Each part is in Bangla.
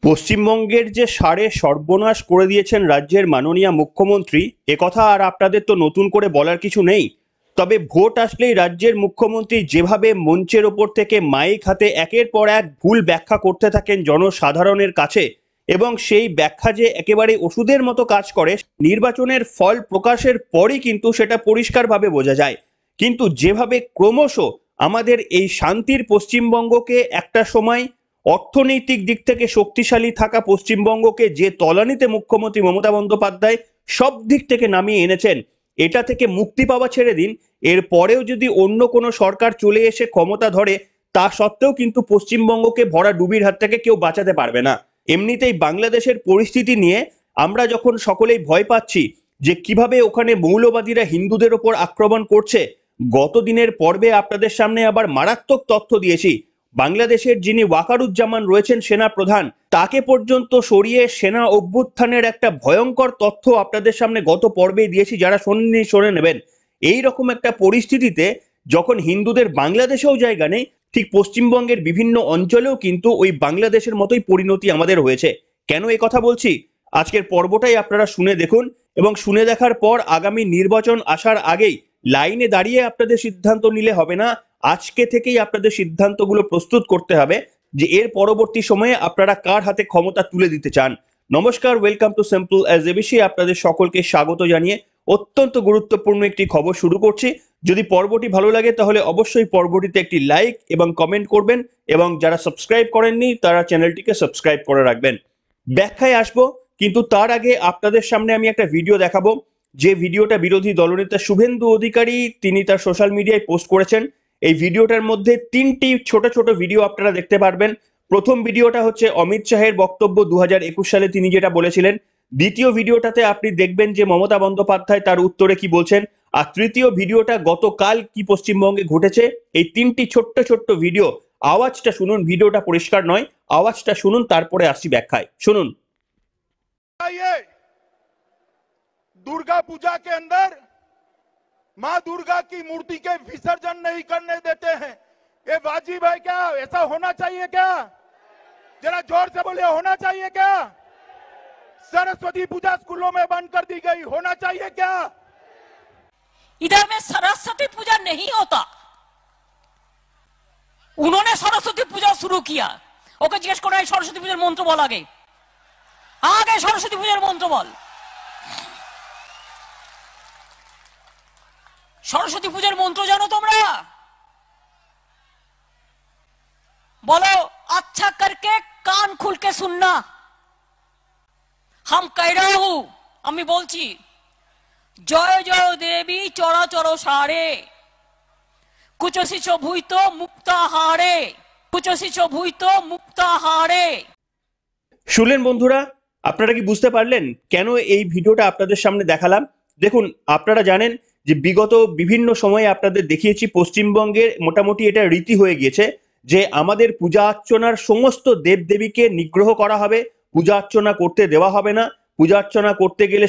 পশ্চিমবঙ্গের যে সারে সর্বনাশ করে দিয়েছেন রাজ্যের মাননীয় মুখ্যমন্ত্রী, একথা আর আপনাদের তো নতুন করে বলার কিছু নেই। তবে ভোট আসলেই রাজ্যের মুখ্যমন্ত্রী যেভাবে মঞ্চের ওপর থেকে মাইক হাতে একের পর এক ভুল ব্যাখ্যা করতে থাকেন জনসাধারণের কাছে, এবং সেই ব্যাখ্যা যে একেবারে ওষুধের মতো কাজ করে, নির্বাচনের ফল প্রকাশের পরই কিন্তু সেটা পরিষ্কারভাবে বোঝা যায়। কিন্তু যেভাবে ক্রমশ আমাদের এই শান্তির পশ্চিমবঙ্গকে একটা সময় অর্থনৈতিক দিক থেকে শক্তিশালী থাকা পশ্চিমবঙ্গকে যে তলানিতে মুখ্যমন্ত্রী মমতা বন্দ্যোপাধ্যায় সব দিক থেকে নামিয়ে এনেছেন, এটা থেকে মুক্তি পাওয়া ছেড়ে দিন, এর পরেও যদি অন্য কোনো সরকার চলে এসে ক্ষমতা ধরে, তা সত্ত্বেও কিন্তু পশ্চিমবঙ্গকে ভরা ডুবির হাত থেকে কেউ বাঁচাতে পারবে না। এমনিতেই বাংলাদেশের পরিস্থিতি নিয়ে আমরা যখন সকলেই ভয় পাচ্ছি যে কিভাবে ওখানে মৌলবাদীরা হিন্দুদের ওপর আক্রমণ করছে, গত দিনের পর্বে আপনাদের সামনে আবার মারাত্মক তথ্য দিয়েছি। বাংলাদেশের যিনি ওয়াকারুজ্জামান রয়েছেন সেনা প্রধান, তাকে পর্যন্ত সরিয়ে সেনা অভ্যুত্থানের একটা ভয়ঙ্কর তথ্য আপনাদের সামনে গত পর্বেই দিয়েছি, যারা শোনেননি শুনে নেবেন। এই রকম একটা পরিস্থিতিতে যখন হিন্দুদের বাংলাদেশেও জায়গা নেই, ঠিক পশ্চিমবঙ্গের বিভিন্ন অঞ্চলেও কিন্তু ওই বাংলাদেশের মতোই পরিণতি আমাদের হয়েছে। কেন এই কথা বলছি, আজকের পর্বটাই আপনারা শুনে দেখুন, এবং শুনে দেখার পর আগামী নির্বাচন আসার আগেই লাইনে দাঁড়িয়ে আপনাদের সিদ্ধান্ত নিলে হবে না। আজকে থেকেই আপনাদের সিদ্ধান্তগুলো প্রস্তুত করতে হবে যে এর পরবর্তী সময়ে আপনারা কার হাতে ক্ষমতা তুলে দিতে চান। নমস্কার, welcome to simple as ABC. আপনাদের সকলকে স্বাগত জানিয়ে অত্যন্ত গুরুত্বপূর্ণ একটি খবর শুরু করছি। যদি পর্বটি ভালো লাগে তাহলে অবশ্যই পর্বটিতে একটি লাইক এবং কমেন্ট করবেন, এবং যারা সাবস্ক্রাইব করেননি তারা চ্যানেলটিকে সাবস্ক্রাইব করে রাখবেন। ব্যাখ্যায় আসবো, কিন্তু তার আগে আপনাদের সামনে আমি একটা ভিডিও দেখাবো, যে ভিডিওটা বিরোধী দলনেতা শুভেন্দু অধিকারী তিনি তার সোশ্যাল মিডিয়ায় পোস্ট করেছেন। এই ভিডিওটার মধ্যে তিনটি ছোট ছোট ভিডিও আপনারা দেখতে পারবেন। প্রথম ভিডিওটা হচ্ছে অমিত শাহের বক্তব্য 2021 সালে তিনি যেটা বলেছিলেন। দ্বিতীয় ভিডিওটাতে আপনি দেখবেন যে মমতা বন্দ্যোপাধ্যায় তার উত্তরে কি বলছেন। আর তৃতীয় ভিডিওটা গতকাল কি পশ্চিমবঙ্গে ঘটেছে। এই তিনটি ছোট্ট ছোট্ট ভিডিও, আওয়াজটা শুনুন, ভিডিওটা পরিষ্কার নয়, আওয়াজটা শুনুন, তারপরে আসছি ব্যাখ্যায়। শুনুন। दुर्गा पूजा के अंदर मां दुर्गा की मूर्ति के विसर्जन नहीं करने देते हैं, ये वाजिब है क्या? ऐसा होना चाहिए क्या? जरा जोर से बोलिए, होना चाहिए क्या? सरस्वती पूजा स्कूलों में बंद कर दी गई, होना चाहिए क्या? इधर में सरस्वती पूजा नहीं होता, उन्होंने सरस्वती पूजा शुरू किया। ओके जिज्ञेस करो सरस्वती पूजार मंत्र बोल, आगे आगे सरस्वती पूजार मंत्र बोल। सरस्वती पूजार मंत्र जानो তোমরা? बोलो अच्छा करके कान खुल के सुनना। हम कह रहा हूं, আমি বলছি, জয় জয় দেবী চরাচর সারে, কুচসিচ ভূত মুক্তাহারে, কুচসিচ ভূত মুক্তাহারে। শুনলেন বন্ধুরা, আপনারা কি বুঝতে পারলেন কেন এই ভিডিওটা আপনাদের সামনে দেখালাম? দেখুন, আপনারা জানেন যে বিগত বিভিন্ন সময়ে আপনাদের দেখিয়েছি পশ্চিমবঙ্গের মোটামুটি এটা রীতি হয়ে গিয়েছে যে আমাদের পূজা অর্চনার সমস্ত দেবদেবীকে নিগ্রহ করা হবে, পূজা অর্চনা করতে দেওয়া হবে না, পূজা অর্চনা করতে গেলে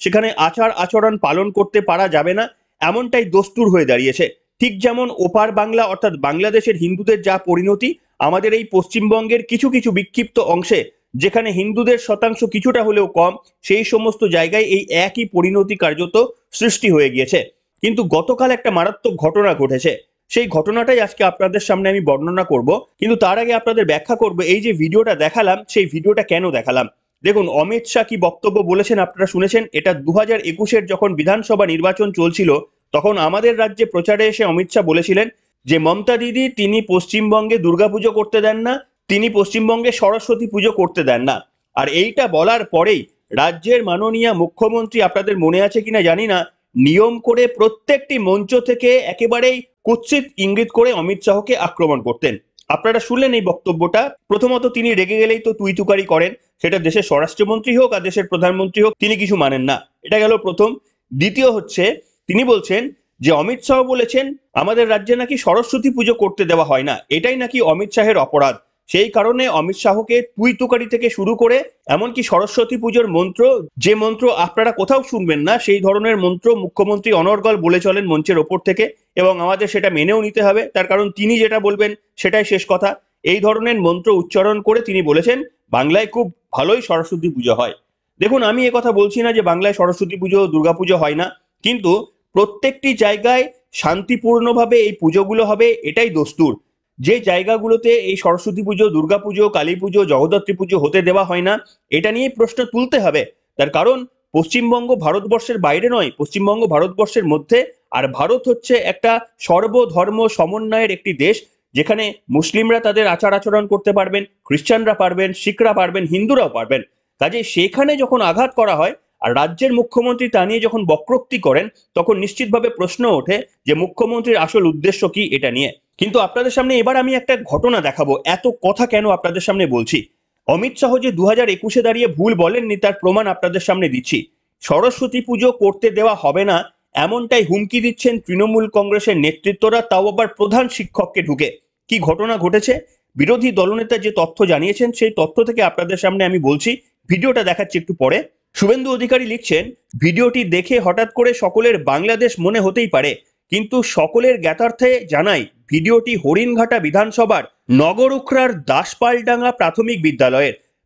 সেখানে আচার আচরণ পালন করতে পারা যাবে না, এমনটাই দস্তুর হয়ে দাঁড়িয়েছে। ঠিক যেমন ওপার বাংলা অর্থাৎ বাংলাদেশের হিন্দুদের যা পরিণতি, আমাদের এই পশ্চিমবঙ্গের কিছু কিছু বিক্ষিপ্ত অংশে যেখানে হিন্দুদের শতাংশ কিছুটা হলেও কম, সেই সমস্ত জায়গায় এই একই পরিণতি কার্যত সৃষ্টি হয়ে গিয়েছে। কিন্তু গতকাল একটা মারাত্মক ঘটনা ঘটেছে, সেই ঘটনাটাই আজকে আপনাদের সামনে আমি বর্ণনা করব। কিন্তু তার আগে আপনাদের ব্যাখ্যা করব এই যে ভিডিওটা দেখালাম, সেই ভিডিওটা কেন দেখালাম। দেখুন, অমিত শাহ কি বক্তব্য বলেছেন আপনারা শুনেছেন। এটা 2021-এর যখন বিধানসভা নির্বাচন চলছিল, তখন আমাদের রাজ্যে প্রচারে এসে অমিত শাহ বলেছিলেন যে মমতা দিদি তিনি পশ্চিমবঙ্গে দুর্গাপুজো করতে দেন না, তিনি পশ্চিমবঙ্গে সরস্বতী পুজো করতে দেন না। আর এইটা বলার পরেই রাজ্যের মাননীয় মুখ্যমন্ত্রী, আপনাদের মনে আছে কিনা জানি না, নিয়ম করে প্রত্যেকটি মঞ্চ থেকে একেবারেই কুৎসিত ইঙ্গিত করে অমিত শাহকে আক্রমণ করতেন। আপনারা শুনলেন এই বক্তব্যটা। প্রথমত, তিনি রেগে গেলেই তো তুই তুকারি করেন, সেটা দেশের স্বরাষ্ট্রমন্ত্রী হোক আর দেশের প্রধানমন্ত্রী হোক, তিনি কিছু মানেন না। এটা গেল প্রথম। দ্বিতীয় হচ্ছে, তিনি বলছেন যে অমিত শাহ বলেছেন আমাদের রাজ্যে নাকি সরস্বতী পুজো করতে দেওয়া হয় না, এটাই নাকি অমিত শাহের অপরাধ। সেই কারণে অমিত শাহকে তুই তুকারি থেকে শুরু করে এমনকি সরস্বতী পুজোর মন্ত্র, যে মন্ত্র আপনারা কোথাও শুনবেন না, সেই ধরনের মন্ত্র মুখ্যমন্ত্রী অনর্গল বলে চলেন মঞ্চের ওপর থেকে, এবং আমাদের সেটা মেনেও নিতে হবে, তার কারণ তিনি যেটা বলবেন সেটাই শেষ কথা। এই ধরনের মন্ত্র উচ্চারণ করে তিনি বলেছেন বাংলায় খুব ভালোই সরস্বতী পুজো হয়। দেখুন, আমি কথা বলছি না যে বাংলায় সরস্বতী পুজো দুর্গাপুজো হয় না, কিন্তু প্রত্যেকটি জায়গায় শান্তিপূর্ণভাবে এই পুজোগুলো হবে এটাই দস্তুর। যে জায়গাগুলোতে এই সরস্বতী পুজো, দুর্গাপুজো, কালী পুজো, জগদ্ধাত্রী পুজো হতে দেওয়া হয় না, এটা নিয়ে প্রশ্ন তুলতে হবে। তার কারণ পশ্চিমবঙ্গ ভারতবর্ষের বাইরে নয়, পশ্চিমবঙ্গ ভারতবর্ষের মধ্যে। আর ভারত হচ্ছে একটা সর্বধর্ম সমন্বয়ের একটি দেশ, যেখানে মুসলিমরা তাদের আচার আচরণ করতে পারবেন, খ্রিস্টানরা পারবেন, শিখরা পারবেন, হিন্দুরাও পারবেন। কাজে সেখানে যখন আঘাত করা হয় আর রাজ্যের মুখ্যমন্ত্রী তা নিয়ে যখন বক্রোক্তি করেন, তখন নিশ্চিতভাবে প্রশ্ন ওঠে যে মুখ্যমন্ত্রীর আসল উদ্দেশ্য কি এটা নিয়ে। কিন্তু আপনাদের সামনে এবার আমি একটা ঘটনা দেখাবো। এত কথা কেন আপনাদের সামনে বলছি? অমিত শাহ যে 2021-এ দাঁড়িয়ে ভুল বলেননি তার প্রমাণ আপনাদের সামনে দিচ্ছি। সরস্বতী পুজো করতে দেওয়া হবে না এমনটাই হুমকি দিচ্ছেন তৃণমূল কংগ্রেসের নেতৃত্বরা, তাও আবার প্রধান শিক্ষককে ঢুকে। কি ঘটনা ঘটেছে? বিরোধী দলনেতা যে তথ্য জানিয়েছেন সেই তথ্য থেকে আপনাদের সামনে আমি বলছি। ভিডিওটা দেখাচ্ছি একটু পরে। শুভেন্দু অধিকারী লিখছেন, ভিডিওটি দেখে হঠাৎ করে সকলের বাংলাদেশ মনে হতেই পারে, কিন্তু সকলের জ্ঞাতার্থে জানাই ভিডিওটি হরিণঘাটা বিধানসভার নগরুখরার দাসপালডাঙ্গা প্রাথমিক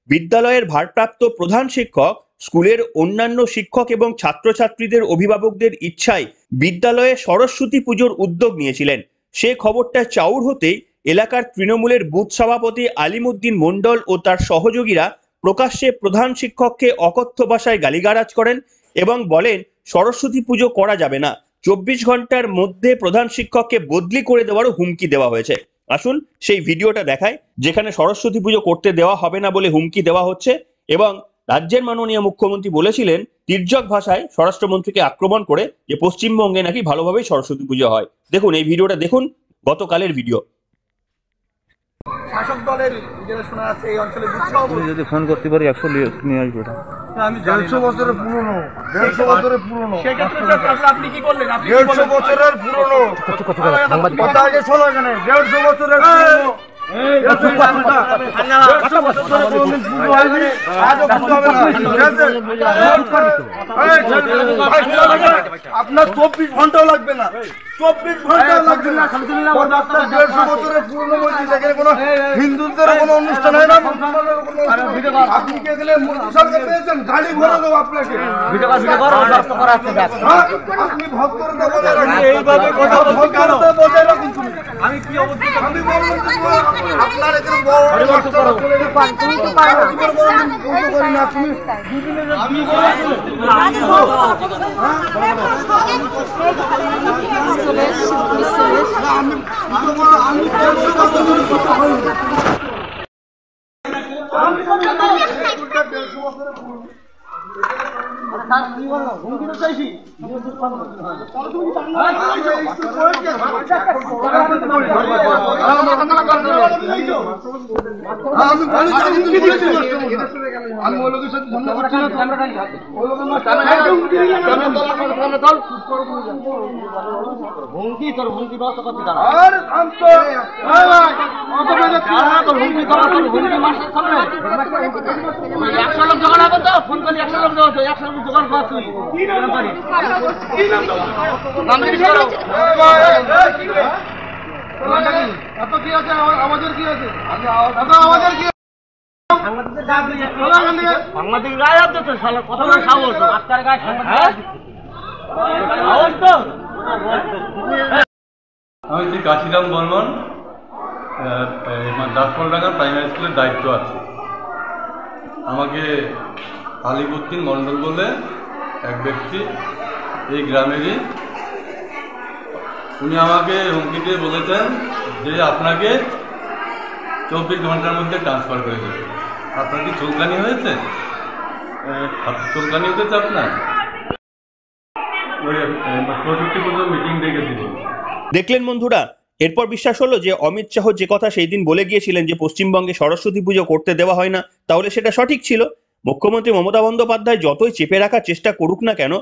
বিদ্যালয়ের ভারপ্রাপ্ত প্রধান শিক্ষক, স্কুলের অন্যান্য শিক্ষক এবং ছাত্রছাত্রীদের অভিভাবকদের ইচ্ছায় বিদ্যালয়ে সরস্বতী পুজোর উদ্যোগ নিয়েছিলেন। সে খবরটা চাউর হতেই এলাকার তৃণমূলের বুথ সভাপতি আলিমুদ্দিন মণ্ডল ও তার সহযোগীরা প্রকাশ্যে প্রধান শিক্ষককে অকথ্য ভাষায় গালিগালাজ করেন এবং বলেন সরস্বতী পুজো করা যাবে না, 24 ঘন্টার মধ্যে প্রধান শিক্ষককে বদলি করে দেওয়ারও হুমকি দেওয়া হয়েছে। আসুন সেই ভিডিওটা দেখায়, যেখানে সরস্বতী পুজো করতে দেওয়া হবে না বলে হুমকি দেওয়া হচ্ছে এবং রাজ্যের মাননীয় মুখ্যমন্ত্রী বলেছিলেন তির্যক ভাষায় স্বরাষ্ট্রমন্ত্রীকে আক্রমণ করে যে পশ্চিমবঙ্গে নাকি ভালোভাবেই সরস্বতী পুজো হয়। দেখুন এই ভিডিওটা, দেখুন গতকালের ভিডিও। শাসক দলের যেটা শোনা যাচ্ছে এই অঞ্চলে তুমি যদি ফোন করতে পারি 100 নিয়ে আসবে। আমি 150 বছরের পুরনো, 150 বছরের পুরনো। সেক্ষেত্রে স্যার আপনি কি করলেন? 150 বছরের পুরনো কথা আগে শোনো, এখানে 150 বছরের পুরনো। আপনার 24 ঘন্টাও লাগবে না, 24 ঘন্টা লাগবে না। 150 বছরের পুরনো মসজিদ, এখানে কোনো হিন্দুদের কোনো অনুষ্ঠান হয় না। আপনি কে গেলে মোদী সরকার পেয়েছেন, গাড়ি ভরে দেবো আপনাকে। আপনি ভক্তরতা বজায় রাখুন, এইভাবে কথা ভক্তরতা বজায় রাখুন। আমি কি অবস্থা আমি বলবো আপনার এখানে বড় চলে গেছে, তুমি তো পারো না, তুমি করি না, তুমি দুদিনের আমি আমাদের কি আছে, আমাদের কি সাংবাদিক গায়ে আছে তো কথা বলে সাহস আজকাল গায়ে আমি শ্রী কাশিরাম বর্মন, দাসপালডাঙ্গা প্রাইমারি স্কুলের দায়িত্ব আছে। আমাকে আলিমুদ্দিন মণ্ডল বলে এক ব্যক্তি এই গ্রামেরই, উনি আমাকে হুমকি দিয়ে বলেছেন যে আপনাকে 24 ঘন্টার মধ্যে ট্রান্সফার করে দেবে। আপনার কি চুলকানি হয়েছে? চুলকানি হতেছে আপনার? ওই সরস্বতী পুজোর মিটিং ডেকেছিল। দেখলেন বন্ধুরা, এরপর বিশ্বাস হলো যে অমিত শাহ যে কথা সেই দিন বলে গিয়েছিলেন যে পশ্চিমবঙ্গে সরস্বতী পুজো করতে দেওয়া হয় না, তাহলে সেটা সঠিক ছিল। মুখ্যমন্ত্রী মমতা বন্দ্যোপাধ্যায় যতই চেপে রাখার চেষ্টা করুক না কেন,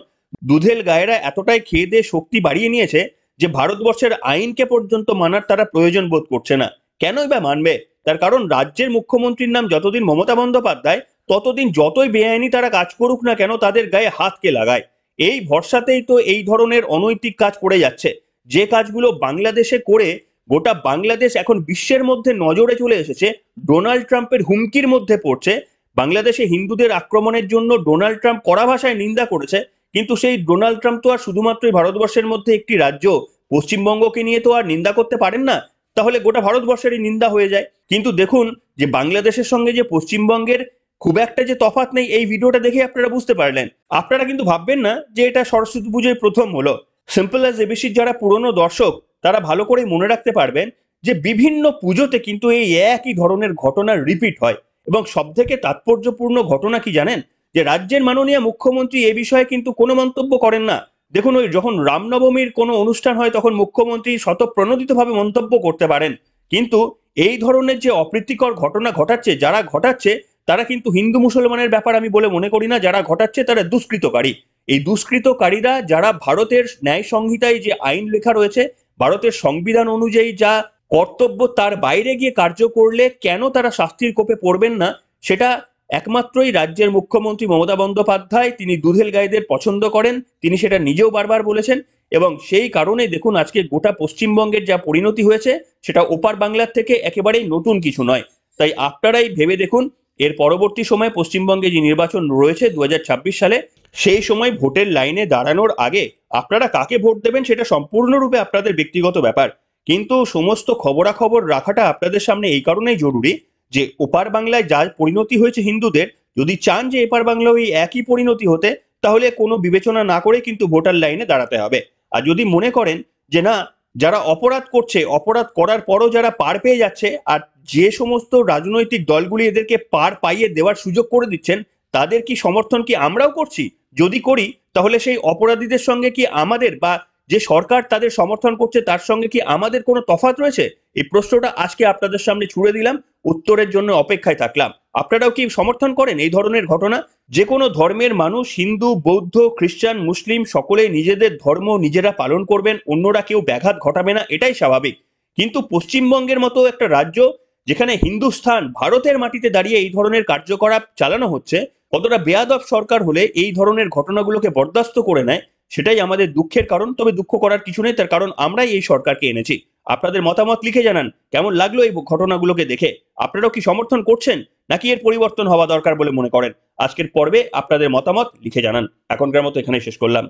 দুধেল গায়েরা এতটাই খেয়ে দিয়ে শক্তি বাড়িয়ে নিয়েছে যে ভারতবর্ষের আইনকে পর্যন্ত মানার তারা প্রয়োজন বোধ করছে না। কেনই বা মানবে? তার কারণ রাজ্যের মুখ্যমন্ত্রীর নাম যতদিন মমতা বন্দ্যোপাধ্যায়, ততদিন যতই বেআইনি তারা কাজ করুক না কেন তাদের গায়ে হাত কে লাগায়। এই ভরসাতেই তো এই ধরনের অনৈতিক কাজ করে যাচ্ছে, যে কাজগুলো বাংলাদেশে করে গোটা বাংলাদেশ এখন বিশ্বের মধ্যে নজরে চলে এসেছে, ডোনাল্ড ট্রাম্পের হুমকির মধ্যে পড়ছে। বাংলাদেশে হিন্দুদের আক্রমণের জন্য ডোনাল্ড ট্রাম্প কড়া ভাষায় নিন্দা করেছে, কিন্তু সেই ডোনাল্ড ট্রাম্প তো আর শুধুমাত্র ভারতবর্ষের মধ্যে একটি রাজ্য পশ্চিমবঙ্গকে নিয়ে তো আর নিন্দা করতে পারেন না, তাহলে গোটা ভারতবর্ষেরই নিন্দা হয়ে যায়। কিন্তু দেখুন যে বাংলাদেশের সঙ্গে যে পশ্চিমবঙ্গের খুব একটা যে তফাৎ নেই, এই ভিডিওটা দেখে আপনারা বুঝতে পারলেন। আপনারা কিন্তু ভাববেন না যে এটা সরস্বতী পুজোয় প্রথম হলো। সিম্পল অ্যাজ এবিসির যারা পুরনো দর্শক তারা ভালো করে মনে রাখতে পারবেন যে বিভিন্ন পুজোতে কিন্তু এই একই ধরনের ঘটনা রিপিট হয়। এবং সব থেকে তাৎপর্যপূর্ণ ঘটনা কি জানেন, যে রাজ্যের মাননীয় মুখ্যমন্ত্রী এ বিষয়ে কিন্তু কোনো মন্তব্য করেন না। দেখুন, ওই যখন রামনবমীর কোনো অনুষ্ঠান হয় তখন মুখ্যমন্ত্রী স্বতঃপ্রণোদিতভাবে মন্তব্য করতে পারেন, কিন্তু এই ধরনের যে অপ্রীতিকর ঘটনা ঘটাচ্ছে, যারা ঘটাচ্ছে তারা কিন্তু হিন্দু মুসলমানের ব্যাপার আমি বলে মনে করি না। যারা ঘটাচ্ছে তারা দুষ্কৃতকারী। এই দুষ্কৃতকারীরা যারা ভারতের ন্যায় সংহিতায় যে আইন লেখা রয়েছে, ভারতের সংবিধান অনুযায়ী যা কর্তব্য, তার বাইরে গিয়ে কার্য করলে কেন তারা শাস্তির কোপে পড়বেন না, সেটা একমাত্রই রাজ্যের মুখ্যমন্ত্রী মমতা বন্দ্যোপাধ্যায়। তিনি দুধেল গাইদের পছন্দ করেন, তিনি সেটা নিজেও বারবার বলেছেন। এবং সেই কারণে দেখুন আজকে গোটা পশ্চিমবঙ্গের যা পরিণতি হয়েছে সেটা ওপার বাংলার থেকে একেবারেই নতুন কিছু নয়। তাই আপনারাই ভেবে দেখুন, এর পরবর্তী সময় পশ্চিমবঙ্গে যে নির্বাচন রয়েছে 2026 সালে, সেই সময় ভোটের লাইনে দাঁড়ানোর আগে আপনারা কাকে ভোট দেবেন সেটা সম্পূর্ণরূপে আপনাদের ব্যক্তিগত ব্যাপার। কিন্তু সমস্ত খবরাখবর রাখাটা আপনাদের সামনে এই কারণেই জরুরি যে ওপার বাংলায় যা পরিণতি হয়েছে হিন্দুদের, যদি চান যে এপার বাংলায় ওই একই পরিণতি হতে, তাহলে কোনো বিবেচনা না করে কিন্তু ভোটার লাইনে দাঁড়াতে হবে। আর যদি মনে করেন যে না, যারা অপরাধ করছে, অপরাধ করার পরও যারা পার পেয়ে যাচ্ছে, আর যে সমস্ত রাজনৈতিক দলগুলি এদেরকে পার পাইয়ে দেওয়ার সুযোগ করে দিচ্ছেন, তাদের কি সমর্থন কি আমরাও করছি? যদি করি তাহলে সেই অপরাধীদের সঙ্গে কি আমাদের বা যে সরকার তাদের সমর্থন করছে তার সঙ্গে কি আমাদের কোনো তফাৎ রয়েছে? এই প্রশ্নটা আজকে আপনাদের সামনে ছুড়ে দিলাম, উত্তরের জন্য অপেক্ষায় থাকলাম। আপনারাও কি সমর্থন করেন এই ধরনের ঘটনা? যে কোনো ধর্মের মানুষ, হিন্দু, বৌদ্ধ, খ্রিস্টান, মুসলিম, সকলে নিজেদের ধর্ম নিজেরা পালন করবেন, অন্যরা কেউ ব্যাঘাত ঘটাবে না, এটাই স্বাভাবিক। কিন্তু পশ্চিমবঙ্গের মতো একটা রাজ্য যেখানে হিন্দুস্থান ভারতের মাটিতে দাঁড়িয়ে এই ধরনের কার্যকলাপ চালানো হচ্ছে, কতটা বেয়াদব সরকার হলে এই ধরনের ঘটনাগুলোকে বরদাস্ত করে নেয়, সেটাই আমাদের দুঃখের কারণ। তবে দুঃখ করার কিছু নেই, তার কারণ আমরাই এই সরকারকে এনেছি। আপনাদের মতামত লিখে জানান, কেমন লাগলো এই ঘটনাগুলোকে দেখে? আপনারাও কি সমর্থন করছেন নাকি এর পরিবর্তন হওয়া দরকার বলে মনে করেন? আজকের পর্বে আপনাদের মতামত লিখে জানান। এখনকার মতো এখানে শেষ করলাম।